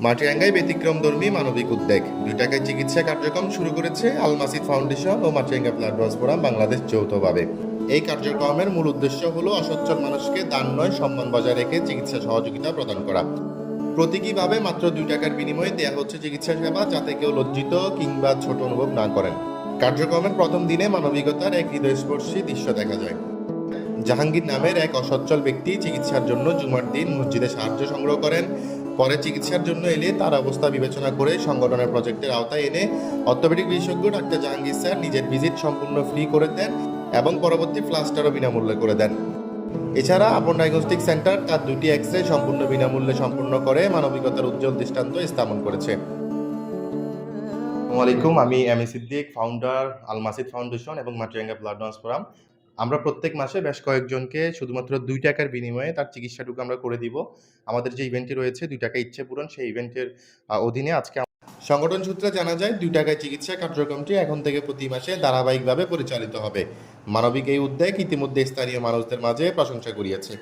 মাটিরাঙ্গায় ব্যতিক্রমধর্মী মানবিক উদ্যোগ 2 টাকায় চিকিৎসা কার্যক্রম শুরু করেছে আল মাসিদ ফাউন্ডেশন ও Matiranga blood donors forum Bangladesh যৌথভাবে। এই কার্যক্রমের মূল উদ্দেশ্য হলো অসচ্ছল মানুষকে দান নয় সম্মান বজায় রেখে চিকিৎসা সহযোগিতা প্রদান করা। প্রতীকীভাবে মাত্র 2 টাকার বিনিময়ে দেয়া হচ্ছে চিকিৎসা সেবা, যাতে কেউ লজ্জিত কিংবা ছোট অনুভব না করেন। কার্যক্রমের প্রথম দিনে মানবিকতার এক হৃদয়স্পর্শী দৃশ্য দেখা যায়। জাহাঙ্গীর নামের এক অসচ্ছল ব্যক্তি চিকিৎসার জন্য জুমার দিন মসজিদে সাহায্য সংগ্রহ করেন। পরে চিকিৎসার জন্য এলে তার অবস্থা বিবেচনা করে সংগঠনের প্রজেক্টের আওতায় এনে অর্থোপেডিক বিশেষজ্ঞ ডাক্তার জাহাঙ্গীর স্যার নিজের ভিজিট সম্পূর্ণ ফ্রি করে দেন এবং পরবর্তী প্লাস্টারও বিনামূল্যে করে দেন। এছাড়া আপন ডায়াগনস্টিক সেন্টার তার 2টি এক্স-রে সম্পূর্ণ বিনামূল্যে সম্পূর্ণ করে মানবিকতার উজ্জ্বল দৃষ্টান্ত স্থাপন করেছে। আসসালামু আলাইকুম, আমি M A Siddique, founder Al Masid foundation এবং মাটিরাঙ্গা ব্লাড ডোনার্স ফোরাম। আমরা প্রত্যেক মাসে বেশ কয়েকজনকে শুধুমাত্র 2 টাকার বিনিময়ে তার চিকিৎসাটুকু আমরা করে দিব। আমাদের যে ইভেন্টটি রয়েছে 2 টাকা ইচ্ছে পূরণ, সেই ইভেন্টের অধীনে আজকে সংগঠন সূত্রে জানা যায় 2 টাকায় চিকিৎসা কার্যক্রমটি এখন থেকে প্রতি মাসে ধারাবাহিকভাবে পরিচালিত হবে। মানবিক এই উদ্যোগ ইতিমধ্যে স্থানীয় মানুষদের মাঝে প্রশংসা কুড়িয়েছে।